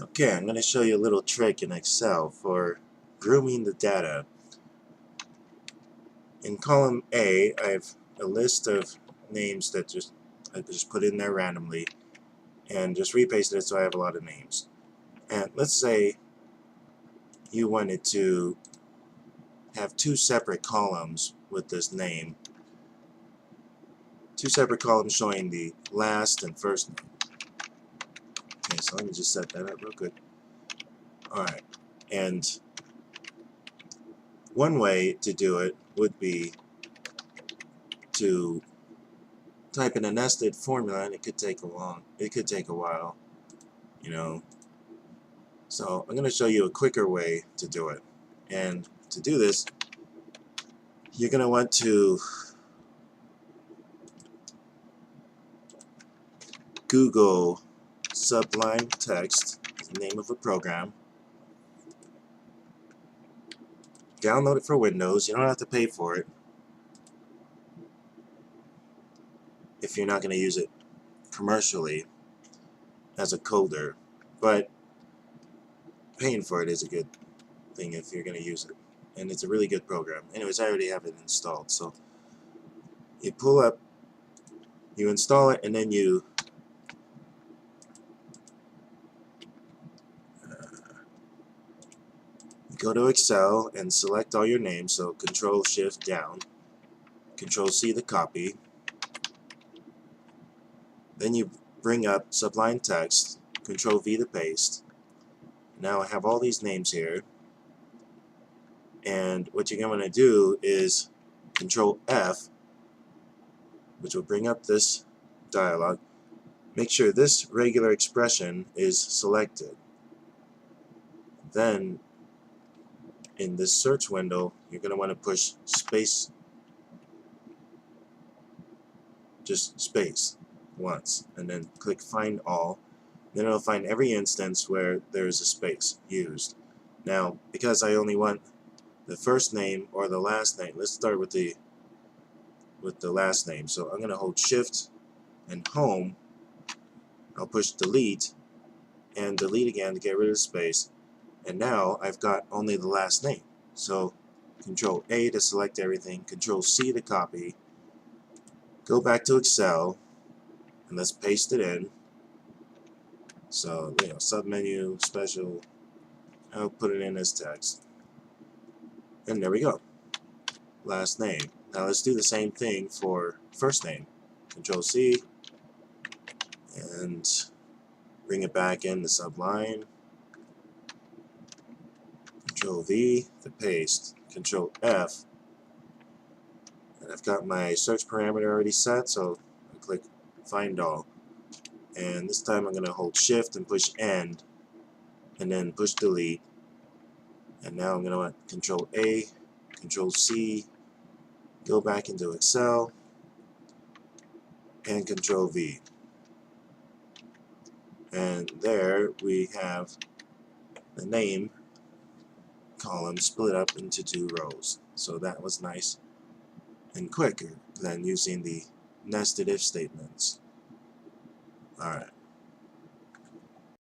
Okay, I'm going to show you a little trick in Excel for grooming the data. In column A, I have a list of names that I just put in there randomly and just repasted it so I have a lot of names. And let's say you wanted to have two separate columns with this name, two separate columns showing the last and first name. Okay, so let me just set that up real quick. Alright, and one way to do it would be to type in a nested formula, and it could take a while, you know. So I'm going to show you a quicker way to do it. And to do this, you're going to want to Google Sublime Text, is the name of a program. Download it for Windows. You don't have to pay for it if you're not going to use it commercially as a coder, but paying for it is a good thing if you're going to use it, and it's a really good program. Anyways, I already have it installed, so you install it, and then you go to Excel and select all your names, so Control Shift down, Control C the copy. Then you bring up Sublime Text, Control V the paste. Now I have all these names here, and what you're going to do is Control F, which will bring up this dialog. Make sure this regular expression is selected. Then in this search window, you're going to want to push space, just space once, and then click Find All. Then it'll find every instance where there's a space used. Now, because I only want the first name or the last name, let's start with the last name. So I'm going to hold Shift and Home. I'll push Delete and delete again to get rid of the space. And now I've got only the last name. So Control A to select everything, Control C to copy, go back to Excel, and let's paste it in. So, submenu, special, I'll put it in as text. And there we go. Last name. Now let's do the same thing for first name. Control C, and bring it back in the Sublime. Control V to paste. Control F. And I've got my search parameter already set, so I click Find All. And this time I'm going to hold Shift and push End, and then push Delete. And now I'm going to want Control A, Control C, go back into Excel, and Control V. And there we have the name column split up into two rows. So that was nice and quicker than using the nested if statements. Alright.